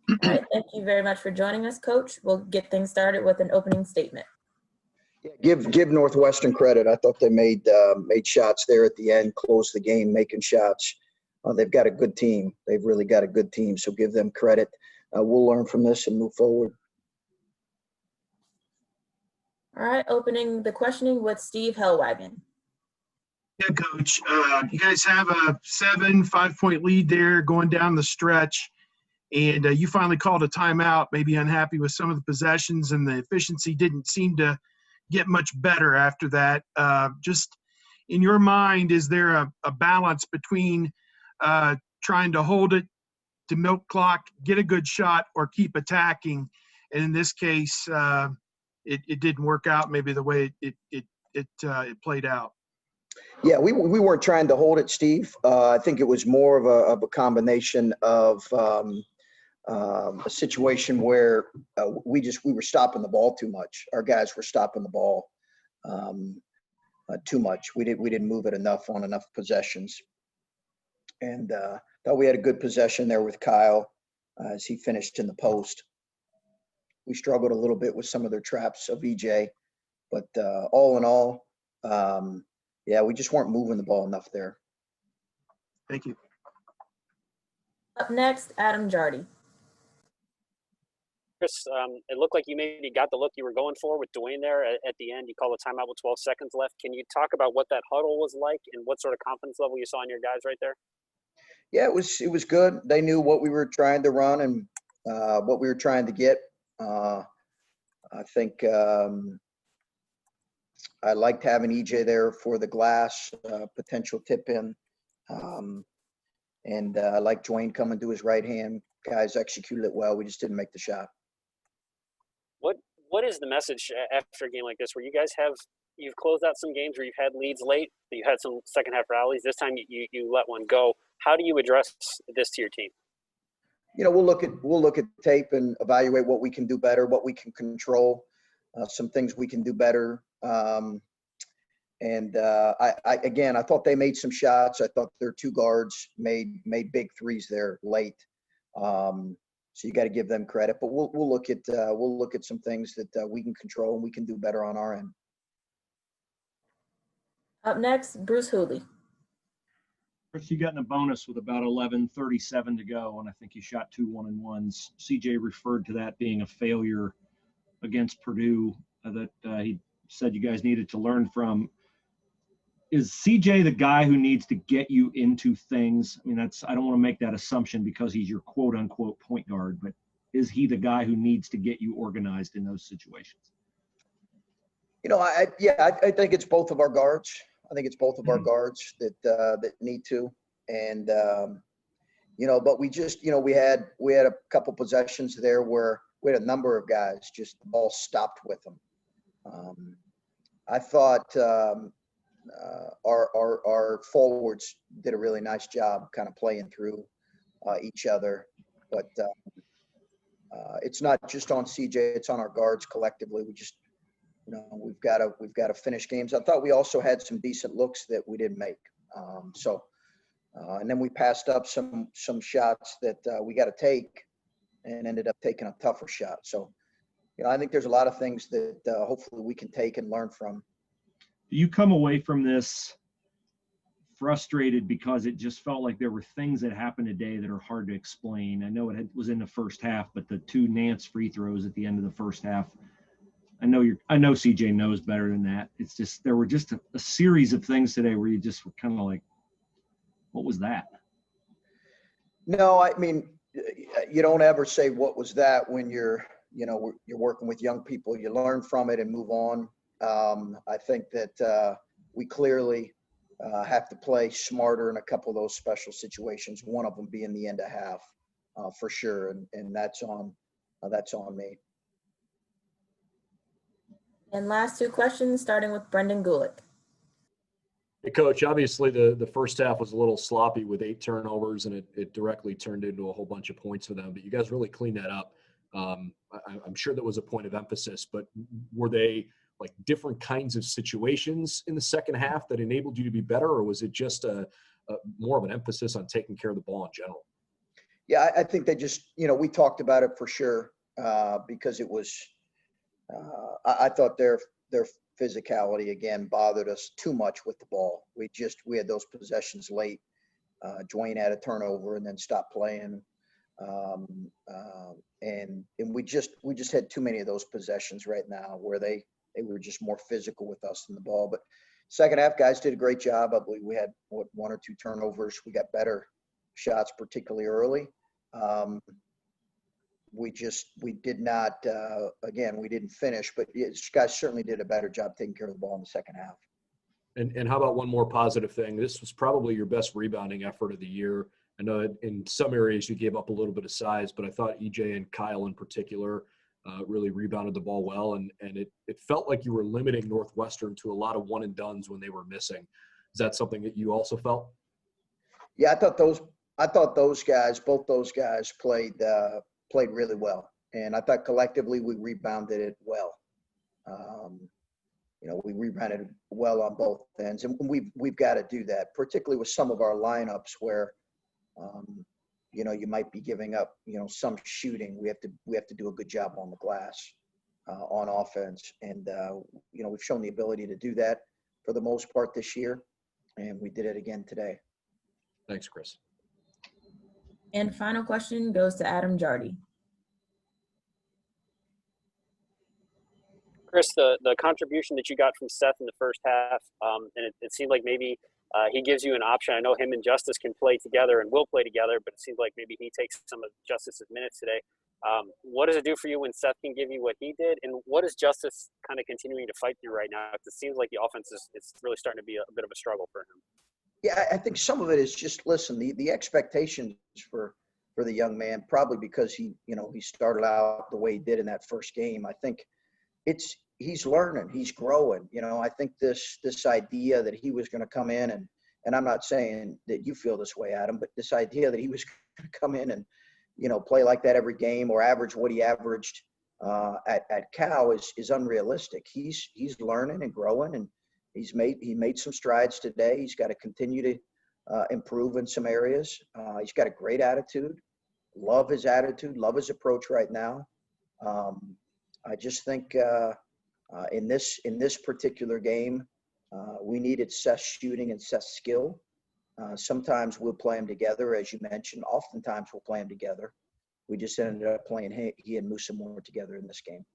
All right, thank you very much for joining us, Coach. We'll get things started with an opening statement. Yeah, give Northwestern credit. I thought they made shots there at the end, closed the game, making shots. They've got a good team. They've really got a good team, so give them credit. We'll learn from this and move forward. All right, opening the questioning with Steve Hellwagon. Yeah, Coach. You guys have a 5-point lead there going down the stretch, and you finally called a timeout, maybe unhappy with some of the possessions, and the efficiency didn't seem to get much better after that. Just in your mind, is there a balance between trying to hold it to milk clock, get a good shot, or keep attacking? And in this case, it didn't work out maybe the way it played out. Yeah, we weren't trying to hold it, Steve. I think it was more of a combination of a situation where we were stopping the ball too much. Our guys were stopping the ball too much. We didn't move it enough on enough possessions. And thought we had a good possession there with Kyle as he finished in the post. We struggled a little bit with some of their traps of EJ, but all in all, yeah, we just weren't moving the ball enough there. Thank you. Up next, Adam Jardy. Chris, it looked like you maybe got the look you were going for with Dwayne there at the end. You called a timeout with 12 seconds left. Can you talk about what that huddle was like and what sort of confidence level you saw in your guys right there? Yeah, it was good. They knew what we were trying to run and what we were trying to get. I think I liked having EJ there for the glass potential tip in. And I like Dwayne coming to his right hand. Guys executed it well. We just didn't make the shot. What is the message after a game like this where you guys you've closed out some games where you've had leads late, you had some second half rallies. This time you let one go. How do you address this to your team? You know, we'll look at tape and evaluate what we can do better, what we can control, some things we can do better. I thought they made some shots. I thought their two guards made big threes there late. So you got to give them credit. But we'll look at some things that we can control and we can do better on our end. Up next, Bruce Hooley. Chris, you got in a bonus with about 11:37 to go, and I think you shot 2 1-and-1s. CJ referred to that being a failure against Purdue that he said you guys needed to learn from. Is CJ the guy who needs to get you into things? I mean, I don't want to make that assumption because he's your quote unquote point guard, but is he the guy who needs to get you organized in those situations? You know, I think it's both of our guards. I think it's both of our guards that need to, and you know, but we just, you know, we had a couple possessions there where we had a number of guys just the ball stopped with them. I thought our forwards did a really nice job kind of playing through each other, but it's not just on CJ, it's on our guards collectively. We just, you know, we've got to finish games. I thought we also had some decent looks that we didn't make. And then we passed up some shots that we got to take and ended up taking a tougher shot. So, you know, I think there's a lot of things that hopefully we can take and learn from. Do you come away from this frustrated because it just felt like there were things that happened today that are hard to explain? I know it was in the first half, but the 2 Nance free throws at the end of the first half, I know CJ knows better than that. It's just, there were just a series of things today where you just were kind of like, what was that? No, I mean, you don't ever say what was that when you're working with young people. You learn from it and move on. I think that we clearly have to play smarter in a couple of those special situations, one of them being the end of half for sure. And that's on me. And last 2 questions, starting with Brendan Gulick. Hey, Coach, obviously the first half was a little sloppy with 8 turnovers, and it directly turned into a whole bunch of points for them. But you guys really cleaned that up. I'm sure that was a point of emphasis, but were they like different kinds of situations in the second half that enabled you to be better, or was it just a more of an emphasis on taking care of the ball in general? Yeah, I think they just, we talked about it for sure because it was, I thought their physicality again bothered us too much with the ball. We had those possessions late. Dwayne had a turnover and then stopped playing. And we just had too many of those possessions right now where they were just more physical with us than the ball. But second half, guys did a great job. I believe we had one or two turnovers. We got better shots, particularly early. We did not, again, we didn't finish, but guys certainly did a better job taking care of the ball in the second half. And how about one more positive thing? This was probably your best rebounding effort of the year. I know in some areas you gave up a little bit of size, but I thought EJ and Kyle in particular really rebounded the ball well. And it felt like you were limiting Northwestern to a lot of one and dones when they were missing. Is that something that you also felt? Yeah, I thought both those guys played really well. And I thought collectively we rebounded it well. We rebounded well on both ends, and we've got to do that, particularly with some of our lineups where, you might be giving up, some shooting. We have to do a good job on the glass, on offense, and we've shown the ability to do that for the most part this year, and we did it again today. Thanks, Chris. And final question goes to Adam Jardy. Chris, the contribution that you got from Seth in the first half, and it seemed like maybe he gives you an option. I know him and Justice can play together and will play together, but it seems like maybe he takes some of Justice's minutes today. What does it do for you when Seth can give you what he did? And what is Justice kind of continuing to fight through right now? It seems like the offense is really starting to be a bit of a struggle for him. Yeah, I think some of it is just, listen, the expectations for the young man, probably because he started out the way he did in that first game. I think he's learning, he's growing. I think this idea that he was going to come in and I'm not saying that you feel this way, Adam, but this idea that he was going to come in and, play like that every game or average what he averaged at Cal is unrealistic. He's learning and growing, and he made some strides today. He's got to continue to improve in some areas. He's got a great attitude. Love his attitude, love his approach right now. I just think in this particular game, we needed Seth's shooting and Seth's skill. Sometimes we'll play them together, as you mentioned. Oftentimes we'll play them together. We just ended up playing he and Musa more together in this game.